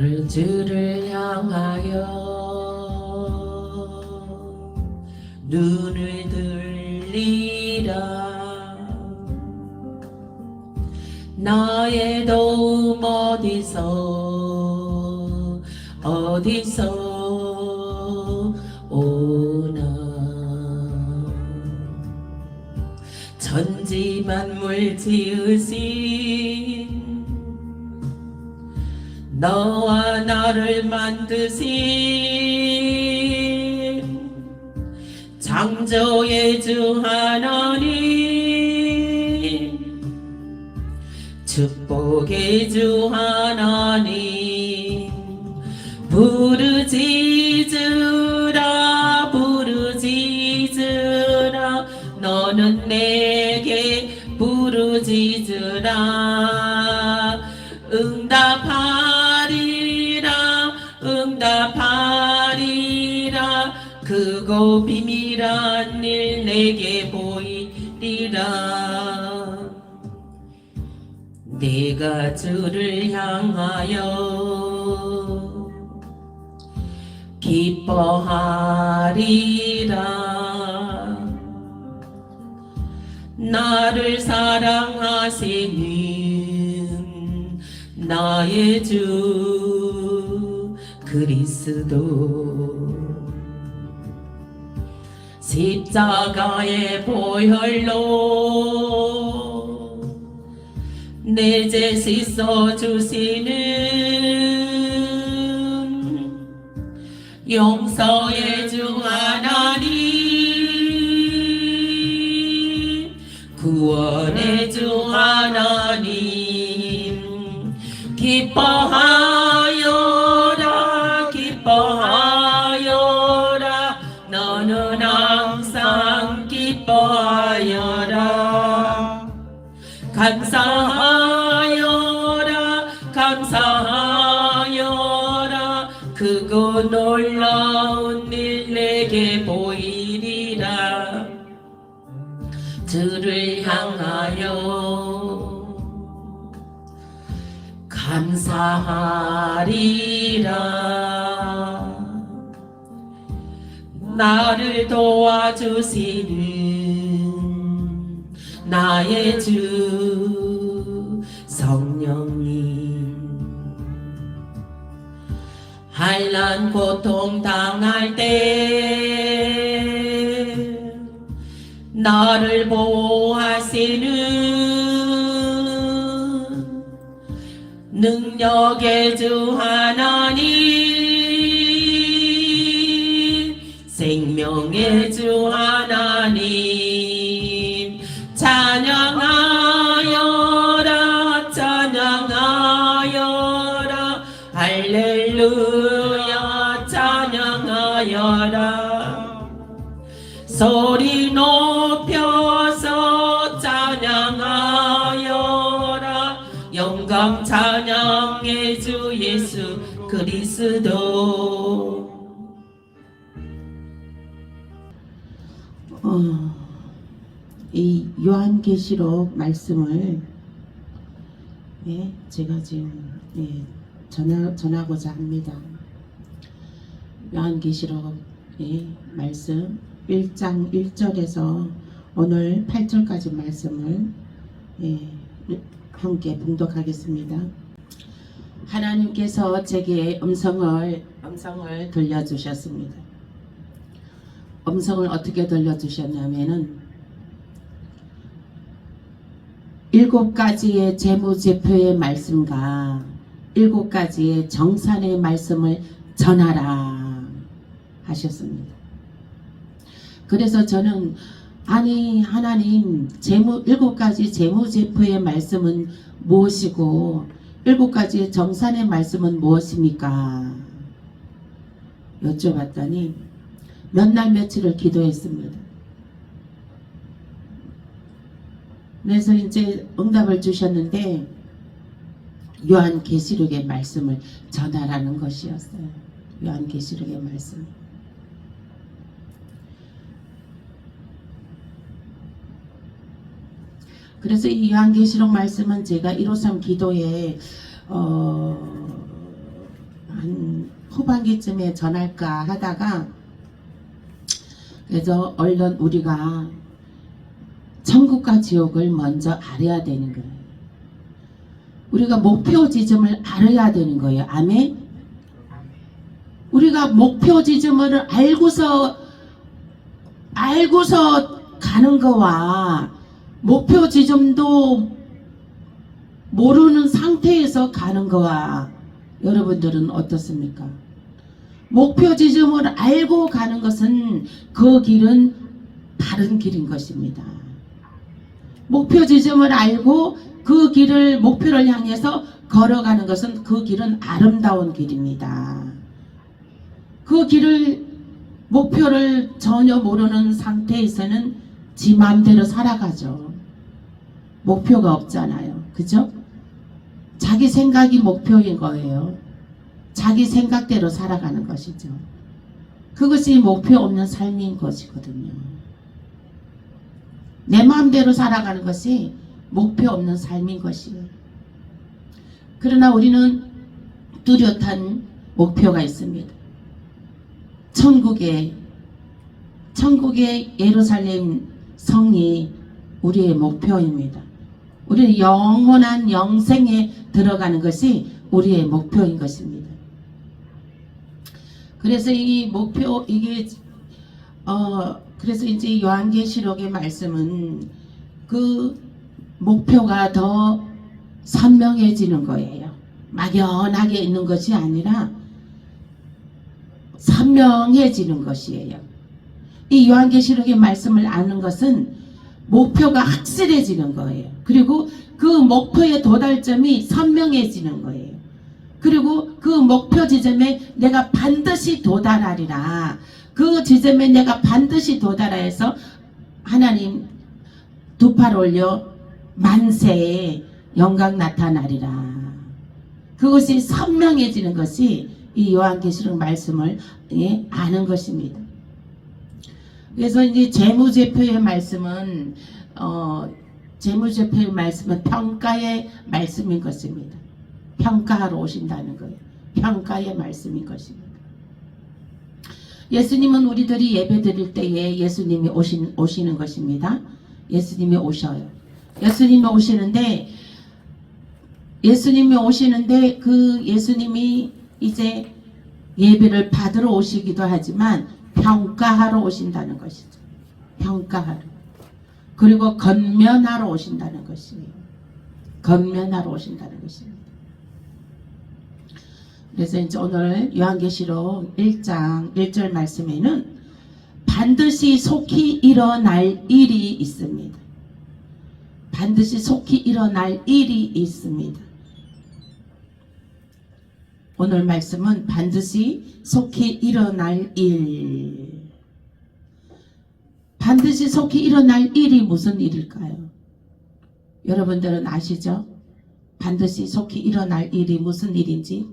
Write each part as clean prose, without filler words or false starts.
오늘 주를 향하여 눈을 들리라. 나의 도움 어디서 오나. 천지 만물 지으신 너와 나를 만드신 창조의 주 하나님, 축복의 주 하나님, 부르짖으라 부르짖으라. 너는 내게 부르짖으라. 응답하리라. 크고 비밀한 일 내게 보이리라. 내가 주를 향하여 기뻐하리라. 나를 사랑하시는 나의 주 그리스도, 십자가의 보혈로 내 죄 씻어 주시는 용서의 주 하나님, 구원의 주 하나님, 기뻐하여라. 너는 항상 기뻐하여라. 감사하여라. 크고 놀라운 일 내게 보이리라. 주를 향하여 감사하리라. 나를 도와주시는 나의 주 성령님, 환난 고통 당할 때 나를 보호하시는 능력의 주 하나님, 생명의 주 하나님, 찬양하여라. 할렐루야. 찬양하여라. 소리 높여서 찬양하여라. 영광 찬양의 주 예수 그리스도. 이 요한계시록 말씀을 제가 지금 전하고자 합니다. 요한계시록 말씀 1장 1절에서 오늘 8절까지 말씀을 함께 봉독하겠습니다. 하나님께서 제게 음성을 들려주셨습니다. 음성을 어떻게 들려주셨냐면은 7가지의 재무제표의 말씀과 7가지의 정산의 말씀을 전하라 하셨습니다. 그래서 저는 아니 하나님 7가지 재무제표의 말씀은 무엇이고 7가지의 정산의 말씀은 무엇입니까? 여쭤봤더니 몇 날 며칠을 기도했습니다. 그래서 이제 응답을 주셨는데 요한계시록의 말씀을 전하라는 것이었어요. 요한계시록의 말씀. 그래서 이 요한계시록 말씀은 제가 153 기도에 후반기쯤에 전할까 하다가 그래서 얼른 우리가 천국과 지옥을 먼저 알아야 되는 거예요. 우리가 목표 지점을 알아야 되는 거예요. 아멘. 우리가 목표 지점을 알고서 가는 거와 목표 지점도 모르는 상태에서 가는 거와 여러분들은 어떻습니까? 목표 지점을 알고 가는 것은 그 길은 바른 길인 것입니다. 목표 지점을 알고 그 길을 목표를 향해서 걸어가는 것은 그 길은 아름다운 길입니다. 그 길을 목표를 전혀 모르는 상태에서는 지 마음대로 살아가죠. 목표가 없잖아요. 그죠? 자기 생각이 목표인 거예요. 자기 생각대로 살아가는 것이죠. 그것이 목표 없는 삶인 것이거든요. 내 마음대로 살아가는 것이 목표 없는 삶인 것이에요. 그러나 우리는 뚜렷한 목표가 있습니다. 천국의 예루살렘 성이 우리의 목표입니다. 우리는 영원한 영생에 들어가는 것이 우리의 목표인 것입니다. 그래서 이 목표 그래서 이제 요한계시록의 말씀은 그 목표가 더 선명해지는 거예요. 막연하게 있는 것이 아니라 선명해지는 것이에요. 이 요한계시록의 말씀을 아는 것은 목표가 확실해지는 거예요. 그리고 그 목표의 도달점이 선명해지는 거예요. 그리고 그 목표 지점에 내가 반드시 도달하리라. 그 지점에 내가 반드시 도달하여서 하나님 두 팔 올려 만세에 영광 나타나리라. 그것이 선명해지는 것이 이 요한계시록 말씀을 아는 것입니다. 그래서 이제 재무제표의 말씀은 평가의 말씀인 것입니다. 평가하러 오신다는 거예요. 평가의 말씀인 것입니다. 예수님은 우리들이 예배 드릴 때에 예수님이 오시는 것입니다. 예수님이 오셔요. 예수님이 오시는데 그 예수님이 이제 예배를 받으러 오시기도 하지만 평가하러 오신다는 것이죠. 평가하러. 그리고 건면하러 오신다는 것이에요. 건면하러 오신다는 것입니다. 그래서 이제 오늘 요한계시록 1장 1절 말씀에는 반드시 속히 일어날 일이 있습니다. 반드시 속히 일어날 일이 있습니다. 오늘 말씀은 반드시 속히 일어날 일. 반드시 속히 일어날 일이 무슨 일일까요? 여러분들은 아시죠? 반드시 속히 일어날 일이 무슨 일인지?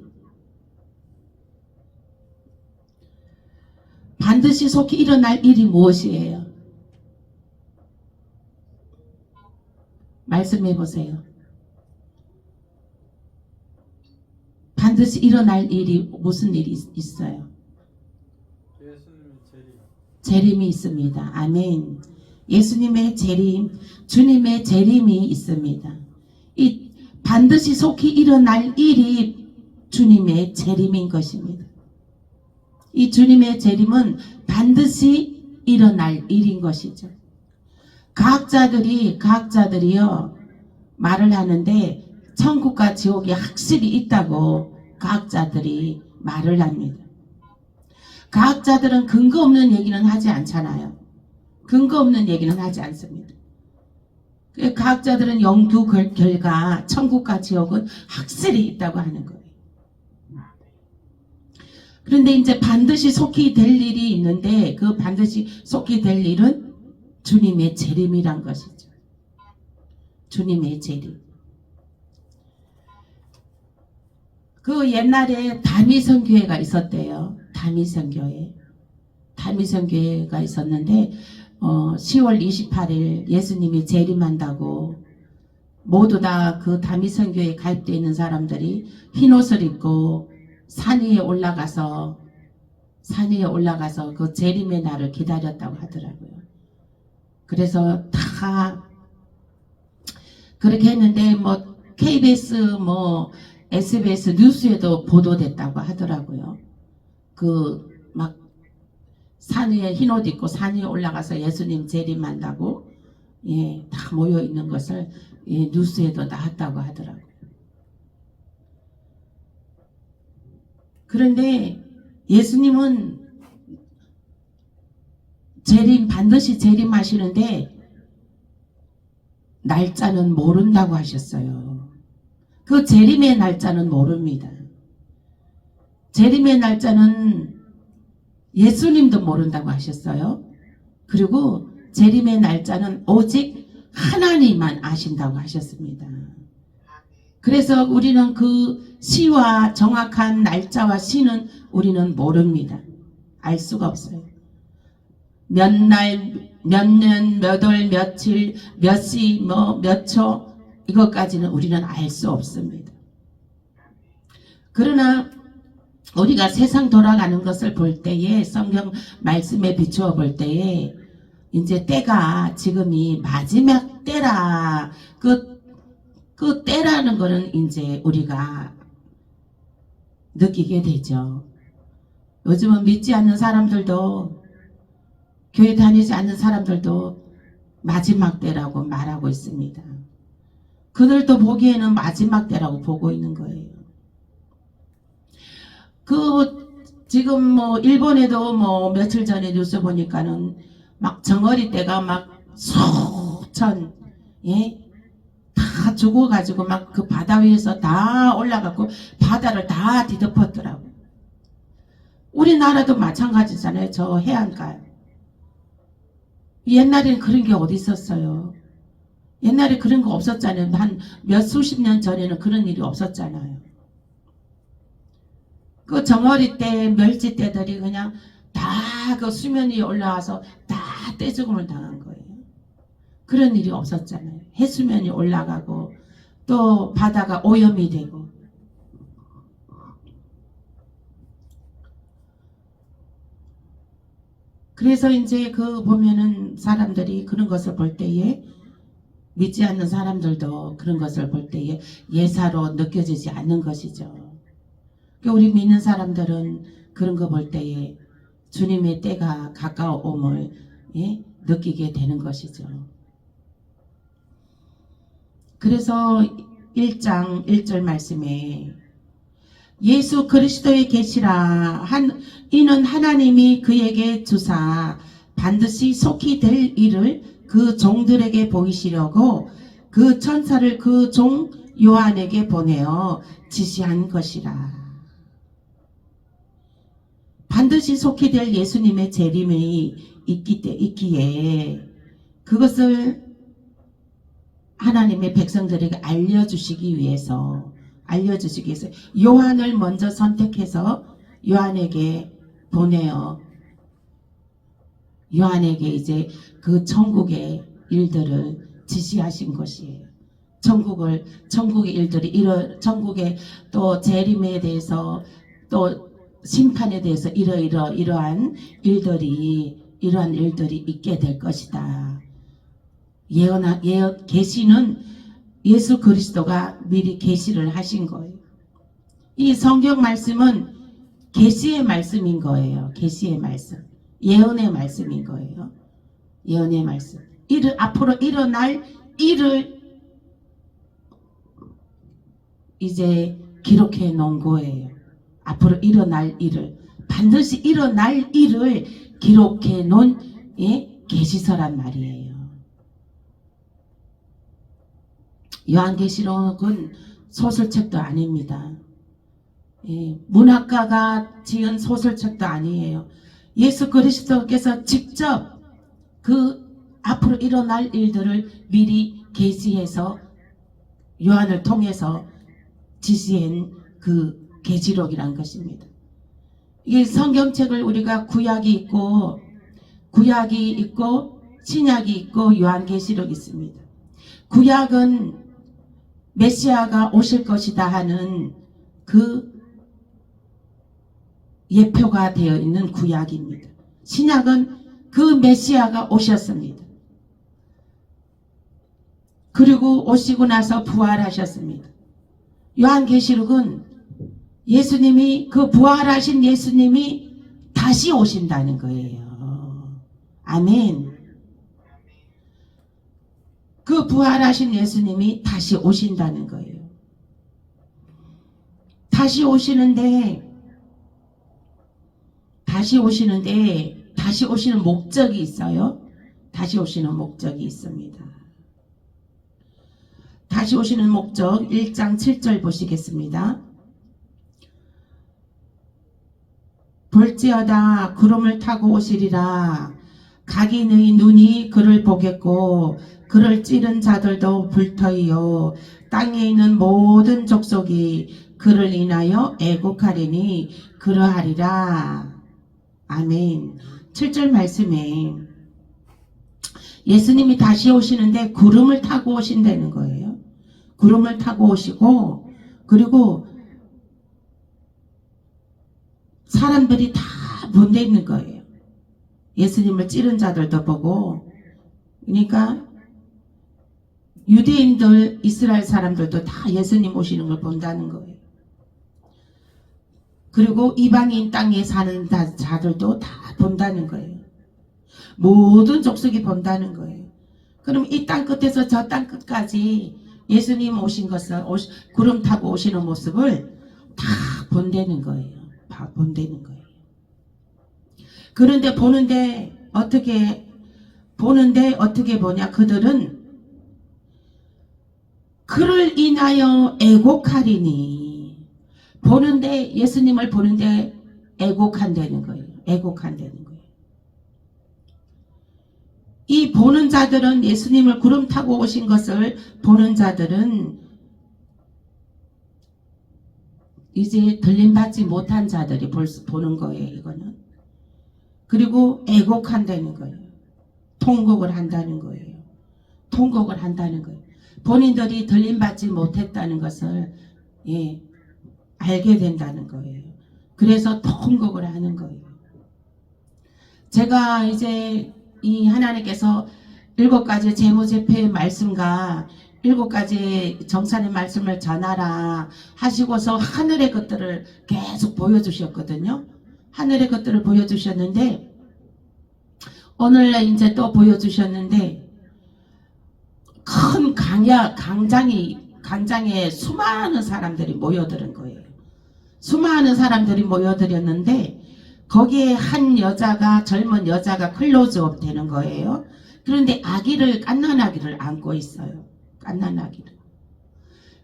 반드시 속히 일어날 일이 무엇이에요? 말씀해 보세요. 반드시 일어날 일이 무슨 일이 있어요? 예수님의 재림이 있습니다. 아멘. 예수님의 재림, 주님의 재림이 있습니다. 이 반드시 속히 일어날 일이 주님의 재림인 것입니다. 이 주님의 재림은 반드시 일어날 일인 것이죠. 과학자들이요 말을 하는데 천국과 지옥이 확실히 있다고 과학자들이 말을 합니다. 과학자들은 근거 없는 얘기는 하지 않잖아요. 근거 없는 얘기는 하지 않습니다. 과학자들은 연구 결과 천국과 지옥은 확실히 있다고 하는 거예요. 그런데 이제 반드시 속히 될 일이 있는데 그 반드시 속히 될 일은 주님의 재림이란 것이죠. 주님의 재림. 그 옛날에 다미성교회가 있었대요. 다미성교회가 있었는데 10월 28일 예수님이 재림한다고 모두 다 그 다미성교회에 가입되어 있는 사람들이 흰옷을 입고 산 위에 올라가서 그 재림의 날을 기다렸다고 하더라고요. 그래서 다 그렇게 했는데 뭐 KBS 뭐 SBS 뉴스에도 보도됐다고 하더라고요. 그 막 산 위에 흰 옷 입고 산 위에 올라가서 예수님 재림한다고 예, 다 모여 있는 것을 예, 뉴스에도 나왔다고 하더라고요. 그런데 예수님은 반드시 재림하시는데 날짜는 모른다고 하셨어요. 그 재림의 날짜는 모릅니다. 재림의 날짜는 예수님도 모른다고 하셨어요. 그리고 재림의 날짜는 오직 하나님만 아신다고 하셨습니다. 그래서 우리는 그 시와 정확한 날짜와 시는 우리는 모릅니다. 알 수가 없어요. 몇 날, 몇 년, 몇 월, 며칠, 몇 시, 몇 초 이것까지는 우리는 알 수 없습니다. 그러나 우리가 세상 돌아가는 것을 볼 때에 성경 말씀에 비추어 볼 때에 이제 때가 지금이 마지막 때라 그 때라는 거는 이제 우리가 느끼게 되죠. 요즘은 믿지 않는 사람들도 교회 다니지 않는 사람들도 마지막 때라고 말하고 있습니다. 그들도 보기에는 마지막 때라고 보고 있는 거예요. 지금 뭐 일본에도 뭐 며칠 전에 뉴스 보니까는 막 정어리 떼가 막 수천 다 죽어가지고 막 그 바다 위에서 다 올라가고 바다를 다 뒤덮었더라고. 우리나라도 마찬가지잖아요. 저 해안가. 옛날에는 그런 게 어디 있었어요. 옛날에 그런 거 없었잖아요. 한 몇 수십 년 전에는 그런 일이 없었잖아요. 그 정어리 떼, 멸치 떼들이 그냥 다 그 수면 위에 올라와서 다 떼죽음을 당한 거예요. 그런 일이 없었잖아요. 해수면이 올라가고 또 바다가 오염이 되고. 그래서 이제 그 보면은 사람들이 그런 것을 볼 때에 믿지 않는 사람들도 그런 것을 볼 때에 예사로 느껴지지 않는 것이죠. 우리 믿는 사람들은 그런 거 볼 때에 주님의 때가 가까움을 느끼게 되는 것이죠. 그래서 1장 1절 말씀에 예수 그리스도의 계시라 이는 하나님이 그에게 주사 반드시 속히 될 일을 그 종들에게 보이시려고 그 천사를 그 종 요한에게 보내어 지시한 것이라. 반드시 속히 될 예수님의 재림이 있기에 그것을 하나님의 백성들에게 알려주시기 위해서 요한을 먼저 선택해서 요한에게 보내어 요한에게 이제 그 천국의 일들을 지시하신 것이에요. 천국의 일들이 천국의 또 재림에 대해서 또 심판에 대해서 이러한 일들이 있게 될 것이다. 계시는 예수 그리스도가 미리 계시를 하신 거예요. 이 성경 말씀은 계시의 말씀인 거예요. 계시의 말씀, 예언의 말씀인 거예요. 예언의 말씀. 앞으로 일어날 일을 이제 기록해 놓은 거예요. 앞으로 일어날 일을, 반드시 일어날 일을 기록해 놓은 계시서란 말이에요. 요한계시록은 소설책도 아닙니다. 문학가가 지은 소설책도 아니에요. 예수 그리스도께서 직접 그 앞으로 일어날 일들을 미리 계시해서 요한을 통해서 지시한 그 계시록이란 것입니다. 이 성경책을 우리가 구약이 있고 신약이 있고 요한계시록이 있습니다. 구약은 메시아가 오실 것이다 하는 그 예표가 되어 있는 구약입니다. 신약은 그 메시아가 오셨습니다. 그리고 오시고 나서 부활하셨습니다. 요한계시록은 예수님이, 그 부활하신 예수님이 다시 오신다는 거예요. 아멘. 그 부활하신 예수님이 다시 오신다는 거예요. 다시 오시는 목적이 있어요. 다시 오시는 목적이 있습니다. 다시 오시는 목적 1장 7절 보시겠습니다. 볼지어다 구름을 타고 오시리라. 각인의 눈이 그를 보겠고 그를 찌른 자들도 불터이요 땅에 있는 모든 족속이 그를 인하여 애곡하리니 그러하리라. 아멘. 7절 말씀에 예수님이 다시 오시는데 구름을 타고 오신다는 거예요. 구름을 타고 오시고, 그리고 사람들이 다 본데 있는 거예요. 예수님을 찌른 자들도 보고, 그러니까 유대인들, 이스라엘 사람들도 다 예수님 오시는 걸 본다는 거예요. 그리고 이방인 땅에 사는 자들도 다 본다는 거예요. 모든 족속이 본다는 거예요. 그럼 이 땅 끝에서 저 땅 끝까지 예수님 오신 것을, 구름 타고 오시는 모습을 다 본다는 거예요. 다 본다는 거예요. 그런데 보는데 어떻게 보냐? 그들은 그를 인하여 애곡하리니, 보는데, 예수님을 보는데 애곡한다는 거예요. 애곡한다는 거예요. 이 보는 자들은, 예수님을 구름 타고 오신 것을 보는 자들은 이제 들림받지 못한 자들이 보는 거예요. 이거는. 그리고 애곡한다는 거예요. 통곡을 한다는 거예요. 통곡을 한다는 거예요. 본인들이 들림받지 못했다는 것을 알게 된다는 거예요. 그래서 통곡을 하는 거예요. 제가 이제 이 하나님께서 7가지 재무제표의 말씀과 7가지 정산의 말씀을 전하라 하시고서 하늘의 것들을 계속 보여주셨거든요. 하늘의 것들을 보여주셨는데, 오늘날 이제 또 보여주셨는데, 큰 강장에 수많은 사람들이 모여드는 거예요. 수많은 사람들이 모여들었는데, 거기에 한 여자가, 젊은 여자가 클로즈업 되는 거예요. 그런데 갓난아기를 안고 있어요. 갓난아기를.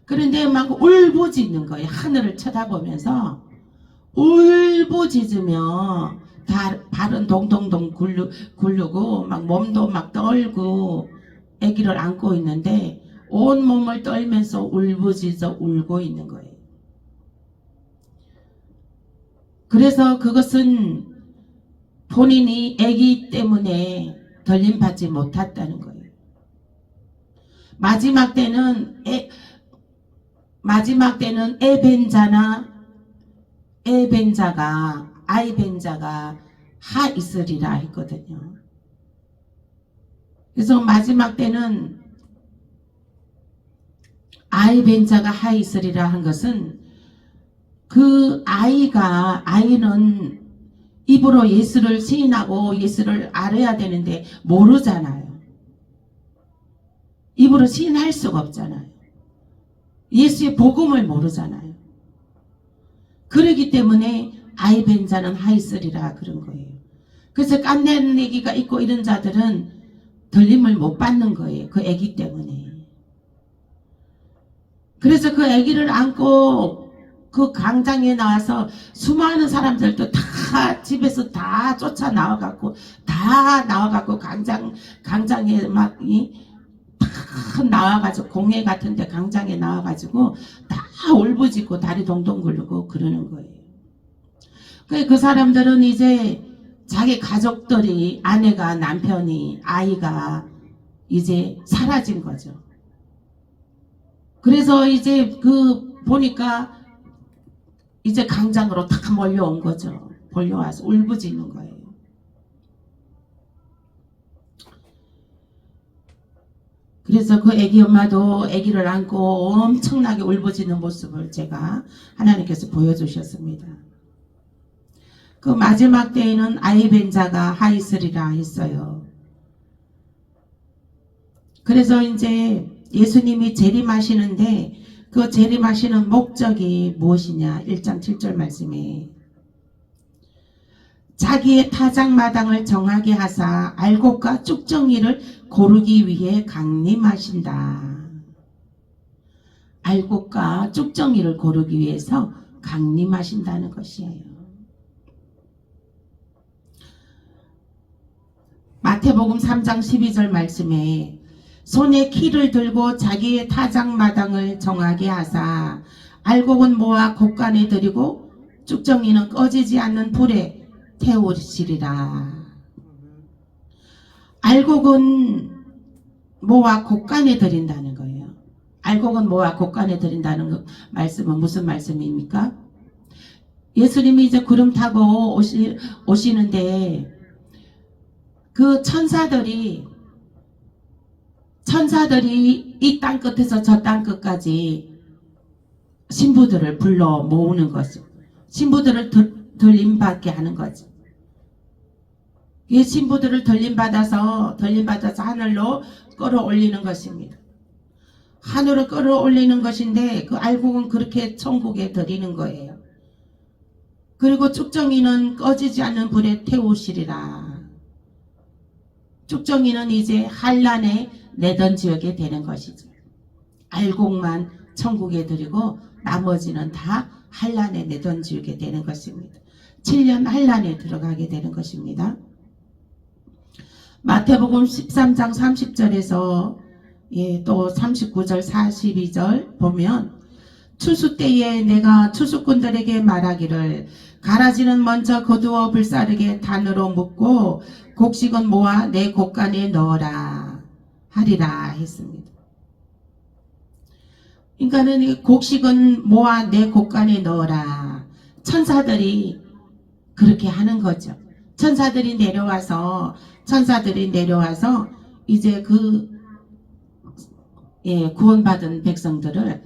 그런데 막 울부짖는 거예요. 하늘을 쳐다보면서 울부짖으며 발은 동동동 굴르고 막 몸도 막 떨고 아기를 안고 있는데 온 몸을 떨면서 울부짖어 울고 있는 거예요. 그래서 그것은 본인이 아기 때문에 들림받지 못했다는 거예요. 마지막 때는 아이벤자가 하 있으리라 했거든요. 그래서 마지막 때는 아이벤자가 하 있으리라 한 것은, 그 아이는 입으로 예수를 시인하고 예수를 알아야 되는데 모르잖아요. 입으로 시인할 수가 없잖아요. 예수의 복음을 모르잖아요. 그러기 때문에 아이벤자는 하있으리라 그런 거예요. 그래서 깐낸 애기가 있고 이런 자들은 들림을 못 받는 거예요. 그 애기 때문에. 그래서 그 애기를 안고 그 강장에 나와서 수많은 사람들도 다 집에서 다 쫓아 나와갖고 강장에 막 다 나와가지고 공회 같은데 강장에 나와가지고 다 울부짖고 다리 동동 굴르고 그러는 거예요. 그 사람들은 이제 자기 가족들이, 아내가, 남편이, 아이가 이제 사라진 거죠. 그래서 이제 보니까 이제 강장으로 다 몰려온 거죠. 몰려와서 울부짖는 거예요. 그래서 그 아기 엄마도 아기를 안고 엄청나게 울부짖는 모습을 제가 하나님께서 보여주셨습니다. 그 마지막 때에는 아이 벤자가 하이스리라 했어요. 그래서 이제 예수님이 재림하시는데 그 재림하시는 목적이 무엇이냐? 1장 7절 말씀에 자기의 타작마당을 정하게 하사 알곡과 쭉정이를 고르기 위해 강림하신다. 알곡과 쭉정이를 고르기 위해서 강림하신다는 것이에요. 마태복음 3장 12절 말씀에 손에 키를 들고 자기의 타작마당을 정하게 하사 알곡은 모아 곡간에 들이고 쭉정이는 꺼지지 않는 불에 태우시리라. 알곡은 모아 곡간에 들인다는 거예요. 알곡은 모아 곡간에 들인다는 말씀은 무슨 말씀입니까? 예수님이 이제 구름 타고 오시는데 그 천사들이 이 땅 끝에서 저 땅 끝까지 신부들을 불러 모으는 거죠. 신부들을 들림받게 하는 거죠. 이 신부들을 들림받아서 하늘로 끌어올리는 것입니다. 하늘로 끌어올리는 것인데 그 알곡은 그렇게 천국에 들이는 거예요. 그리고 쭉정이는 꺼지지 않는 불에 태우시리라. 쭉정이는 이제 한란에 내던지게 되는 것이죠. 알곡만 천국에 들이고 나머지는 다 한란에 내던지게 되는 것입니다. 7년 한란에 들어가게 되는 것입니다. 마태복음 13장 30절에서 또 39절 42절 보면 추수 때에 내가 추수꾼들에게 말하기를 가라지는 먼저 거두어 불사르게 단으로 묶고 곡식은 모아 내 곡간에 넣어라 하리라 했습니다. 그러니까는 이 곡식은 모아 내 곡간에 넣어라. 천사들이 그렇게 하는 거죠. 천사들이 내려와서 이제 구원받은 백성들을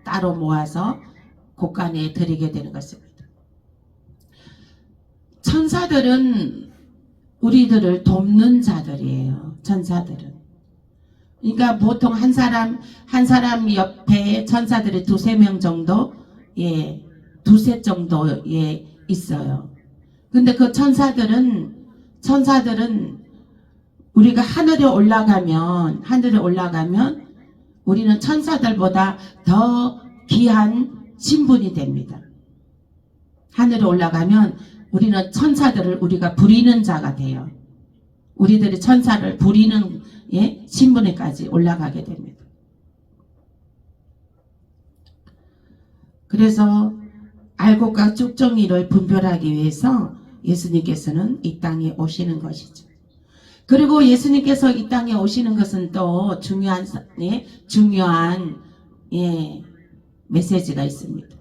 따로 모아서 곡간에 드리게 되는 것입니다. 천사들은 우리들을 돕는 자들이에요. 천사들은. 그러니까 보통 한 사람 옆에 천사들이 두세 명 정도, 두세 정도, 있어요. 근데 그 천사들은 우리가 하늘에 올라가면 우리는 천사들보다 더 귀한 신분이 됩니다. 하늘에 올라가면 우리는 천사들을 우리가 부리는 자가 돼요. 우리들이 천사를 부리는 신분에까지 올라가게 됩니다. 그래서 알곡과 쭉정이를 분별하기 위해서 예수님께서는 이 땅에 오시는 것이죠. 그리고 예수님께서 이 땅에 오시는 것은 또 중요한 메시지가 있습니다.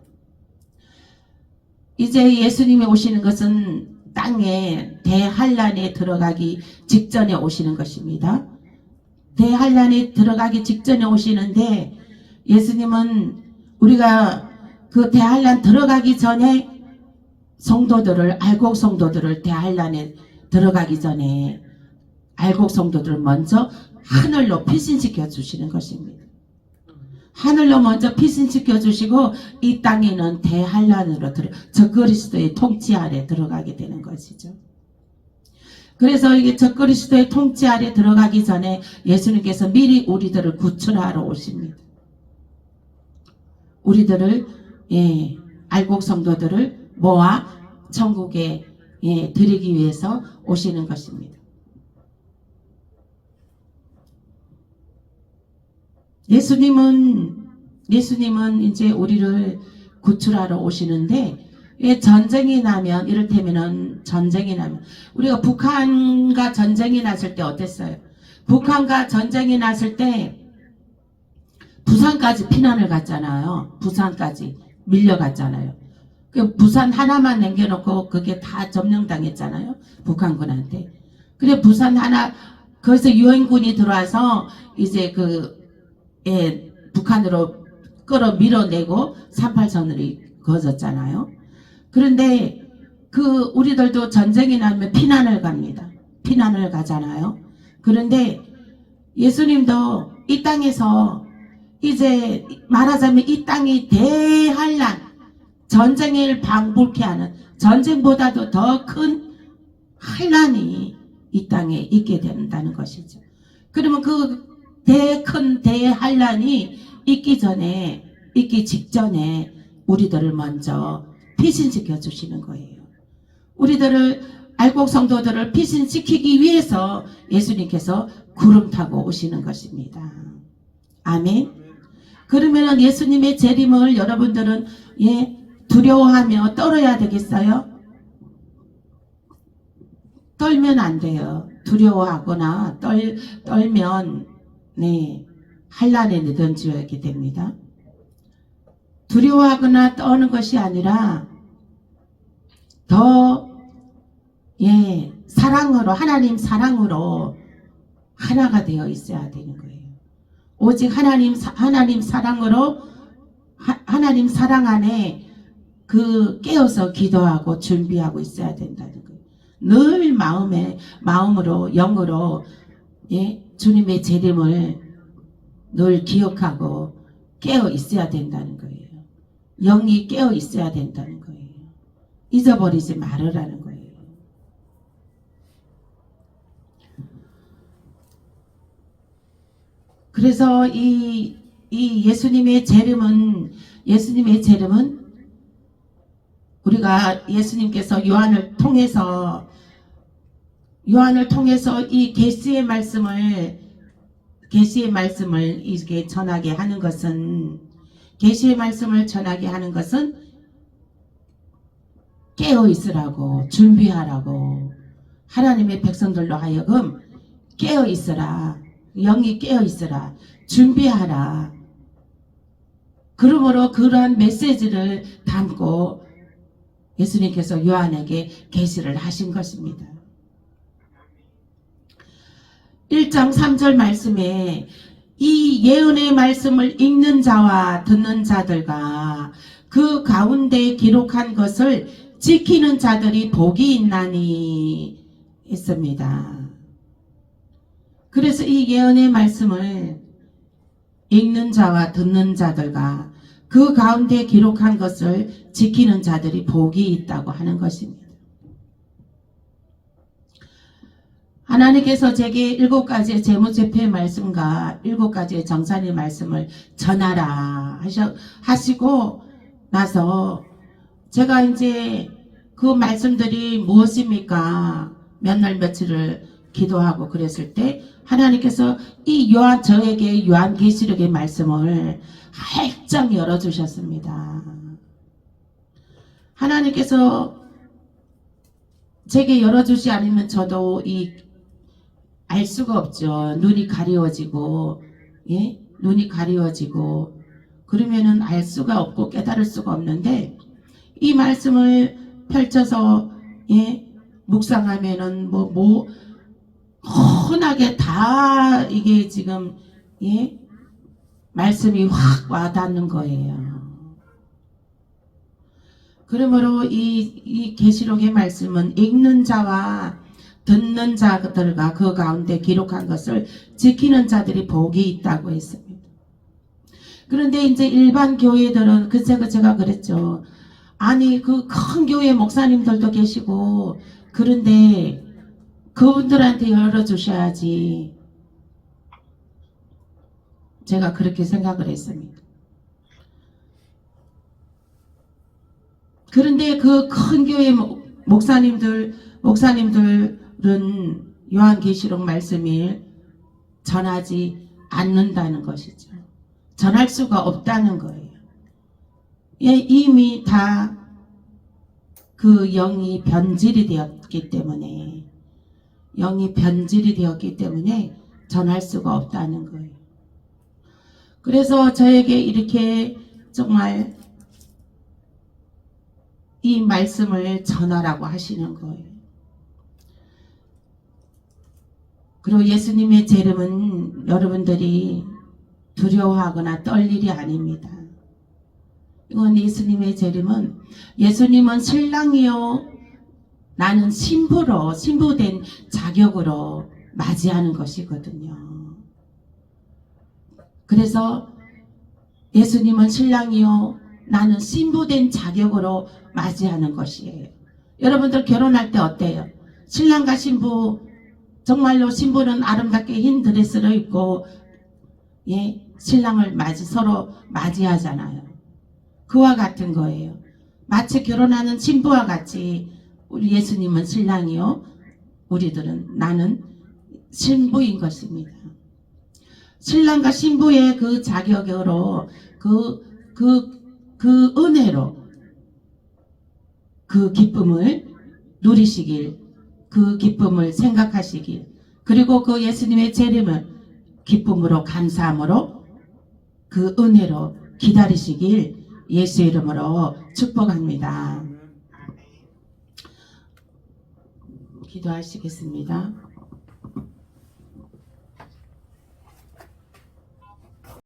이제 예수님이 오시는 것은 땅에 대환란에 들어가기 직전에 오시는 것입니다. 대환란에 들어가기 직전에 오시는데 예수님은 우리가 그 대환란 들어가기 전에 알곡 성도들을 대환란에 들어가기 전에 알곡 성도들을 먼저 하늘로 피신시켜 주시는 것입니다. 하늘로 먼저 피신시켜 주시고 이 땅에는 대환란으로 적그리스도의 통치 아래 들어가게 되는 것이죠. 그래서 이게 적그리스도의 통치 아래 들어가기 전에 예수님께서 미리 우리들을 구출하러 오십니다. 우리들을 알곡 성도들을 모아 천국에 드리기 위해서 오시는 것입니다. 예수님은 이제 우리를 구출하러 오시는데 전쟁이 나면 이를테면은 전쟁이 나면 우리가 북한과 전쟁이 났을 때 어땠어요? 북한과 전쟁이 났을 때 부산까지 피난을 갔잖아요. 부산까지 밀려갔잖아요. 그 부산 하나만 남겨놓고 그게 다 점령당했잖아요. 북한군한테. 그래 부산 하나 거기서 유엔군이 들어와서 이제 북한으로 끌어 밀어내고 38선으로 거졌잖아요. 그런데 우리들도 전쟁이 나면 피난을 갑니다. 피난을 가잖아요. 그런데 예수님도 이 땅에서 이제 말하자면 이 땅이 대환란, 전쟁을 방불케 하는, 전쟁보다도 더 큰 환란이 이 땅에 있게 된다는 것이죠. 그러면 큰 대환란이 있기 직전에 우리들을 먼저 피신시켜 주시는 거예요. 우리들을 알곡 성도들을 피신시키기 위해서 예수님께서 구름 타고 오시는 것입니다. 아멘. 그러면 예수님의 재림을 여러분들은 두려워하며 떨어야 되겠어요? 떨면 안 돼요. 두려워하거나 떨면 환란에 내던지게 됩니다. 두려워하거나 떠는 것이 아니라 더 사랑으로, 하나님 사랑으로 하나가 되어 있어야 되는 거예요. 오직 하나님 사랑으로, 하나님 사랑 안에 깨어서 기도하고 준비하고 있어야 된다는 거예요. 늘 마음으로, 영으로 주님의 재림을 늘 기억하고 깨어 있어야 된다는 거예요. 영이 깨어 있어야 된다는 거예요. 잊어버리지 말으라는 거예요. 그래서 이 예수님의 재림은 우리가 예수님께서 요한을 통해서 이 계시의 말씀을 이렇게 전하게 하는 것은, 계시의 말씀을 전하게 하는 것은 깨어 있으라고, 준비하라고, 하나님의 백성들로 하여금 깨어 있으라, 영이 깨어 있으라, 준비하라. 그러므로 그러한 메시지를 담고 예수님께서 요한에게 계시를 하신 것입니다. 1장 3절 말씀에 이 예언의 말씀을 읽는 자와 듣는 자들과 그 가운데 기록한 것을 지키는 자들이 복이 있나니 했습니다. 그래서 이 예언의 말씀을 읽는 자와 듣는 자들과 그 가운데 기록한 것을 지키는 자들이 복이 있다고 하는 것입니다. 하나님께서 제게 7가지의 재무제표의 말씀과 7가지의 정산의 말씀을 전하라 하시고 나서 제가 이제 그 말씀들이 무엇입니까? 몇 날 며칠을 기도하고 그랬을 때 하나님께서 저에게 요한계시록의 말씀을 활짝 열어주셨습니다. 하나님께서 제게 열어주지 않으면 저도 알 수가 없죠. 눈이 가리워지고, 눈이 가리워지고, 그러면은 알 수가 없고 깨달을 수가 없는데, 이 말씀을 펼쳐서, 묵상하면은 흔하게 다 이게 지금, 말씀이 확 와닿는 거예요. 그러므로 이 계시록의 말씀은 읽는 자와 듣는 자들과 그 가운데 기록한 것을 지키는 자들이 복이 있다고 했습니다. 그런데 이제 일반 교회들은 제가 그랬죠. 아니 그 큰 교회 목사님들도 계시고 그런데 그분들한테 열어주셔야지. 제가 그렇게 생각을 했습니다. 그런데 그 큰 교회 목사님들은 요한계시록 말씀을 전하지 않는다는 것이죠. 전할 수가 없다는 거예요. 이미 다 그 영이 변질이 되었기 때문에 전할 수가 없다는 거예요. 그래서 저에게 이렇게 정말 이 말씀을 전하라고 하시는 거예요. 그리고 예수님의 재림은 여러분들이 두려워하거나 떨 일이 아닙니다. 이건 예수님의 재림은 예수님은 신랑이요 나는 신부로 신부된 자격으로 맞이하는 것이거든요. 그래서 예수님은 신랑이요 나는 신부된 자격으로 맞이하는 것이에요. 여러분들 결혼할 때 어때요? 신랑과 신부 정말로 신부는 아름답게 흰 드레스를 입고 신랑을 서로 맞이하잖아요. 그와 같은 거예요. 마치 결혼하는 신부와 같이 우리 예수님은 신랑이요 우리들은 나는 신부인 것입니다. 신랑과 신부의 그 자격으로 그 은혜로 그 기쁨을 누리시길, 그 기쁨을 생각하시길, 그리고 그 예수님의 재림을 기쁨으로 감사함으로 그 은혜로 기다리시길 예수 이름으로 축복합니다. 기도하시겠습니다.